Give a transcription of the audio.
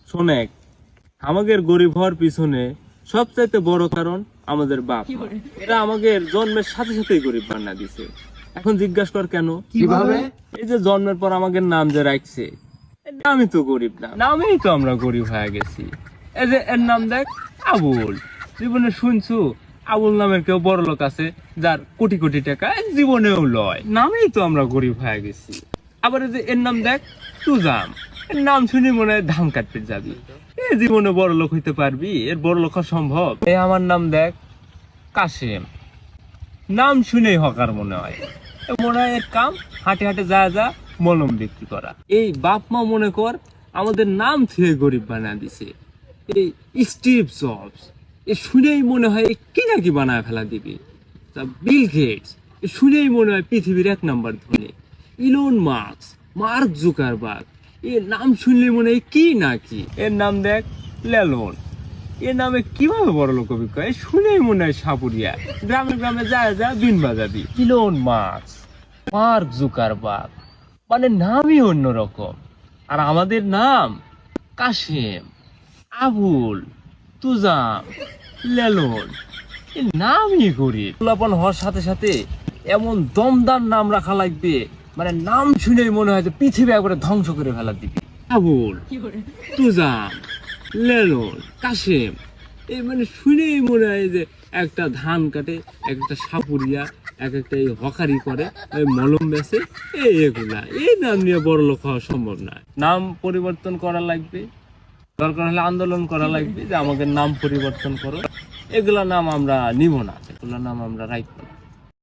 শোনেক, আমাদের গরিব হওয়ার পিছনে সবচাইতে বড় কারণ আমাদের বাপ মা। এরা আমাদের জন্মের সাথে সাথেই গরিব বানা দিছে। এখন জিজ্ঞাসা কর কেন? কিভাবে? এই যে জন্মের পর আমাদের নাম যে রাখছে, এর নামই তো গরিব না, নামেই তো আমরা গরিব হয়ে গেছি। এই যে এর নাম দেখ, আবুল। জীবনে শুনছু আবুল নামের কেউ বড় লোক আছে যার কোটি কোটি টাকা? জীবনেও লয়, নামেই তো আমরা গরিব হয়ে গেছি। আবার এই যে এর নাম দেখ, তুজাম। এর নাম শুনি মনে হয় ধান কাটতে যাবি। এ জীবনে বড় লোক হইতে পারবি? এর বড় লোক হওয়া সম্ভব? এই আমার নাম দেখ, কাশেম। নাম শুনেই হকার মনে হয়। এ মনে হয় এর কাম হাটে হাটে যা যা মলম বিক্রি করা। এই বাপ মা মনে কর আমাদের নাম থেকে গরিব বানা দিছে। এই স্টিভ জবস, এ শুনেই মনে হয় কি নাকি বানায় ফেলা দিবি। তা বিল গেটস, এ শুনেই মনে হয় পৃথিবীর 1 নাম্বার ধনী। ইলন মাস্ক, মার্ক জুকারবার্গ, এর নাম শুনলে মনে হয় কি নাকি। এর নাম দেখ, লেলন। এর নামে কিভাবে বড় লোক হবে কয়? শুনেই মনে হয় সাপুরিয়া। গ্রামে গ্রামে যায় যা বিন বাজাবি। ইলন মাস্ক, মার্ক জুকারবার্গ, মানে নামই অন্যরকম। আর আমাদের নাম কাশেম, আবুল, তুজাম, লেলন। এই নামই গরিব। পোলাপন হওয়ার সাথে সাথে এমন দমদার নাম রাখা লাগবে, মানে নাম শুনেই মনে হয় যে পৃথিবী একবারে ধ্বংস করে ফেলা দিবি। আবুল, তুজাম, লেলন, কাশেম, এই মানে শুনেই মনে হয় যে একটা ধান কাটে, একটা সাপুরিয়া, একটা এই হকারি করে, এই মলম বেচে, এগুলা। এই নাম নিয়ে বড় লোক হওয়া সম্ভব না। নাম পরিবর্তন করা লাগবে, দরকার হলে আন্দোলন করা লাগবে যে আমাদের নাম পরিবর্তন করো। এগুলা নাম আমরা নিব না, এগুলা নাম আমরা রাখবো না।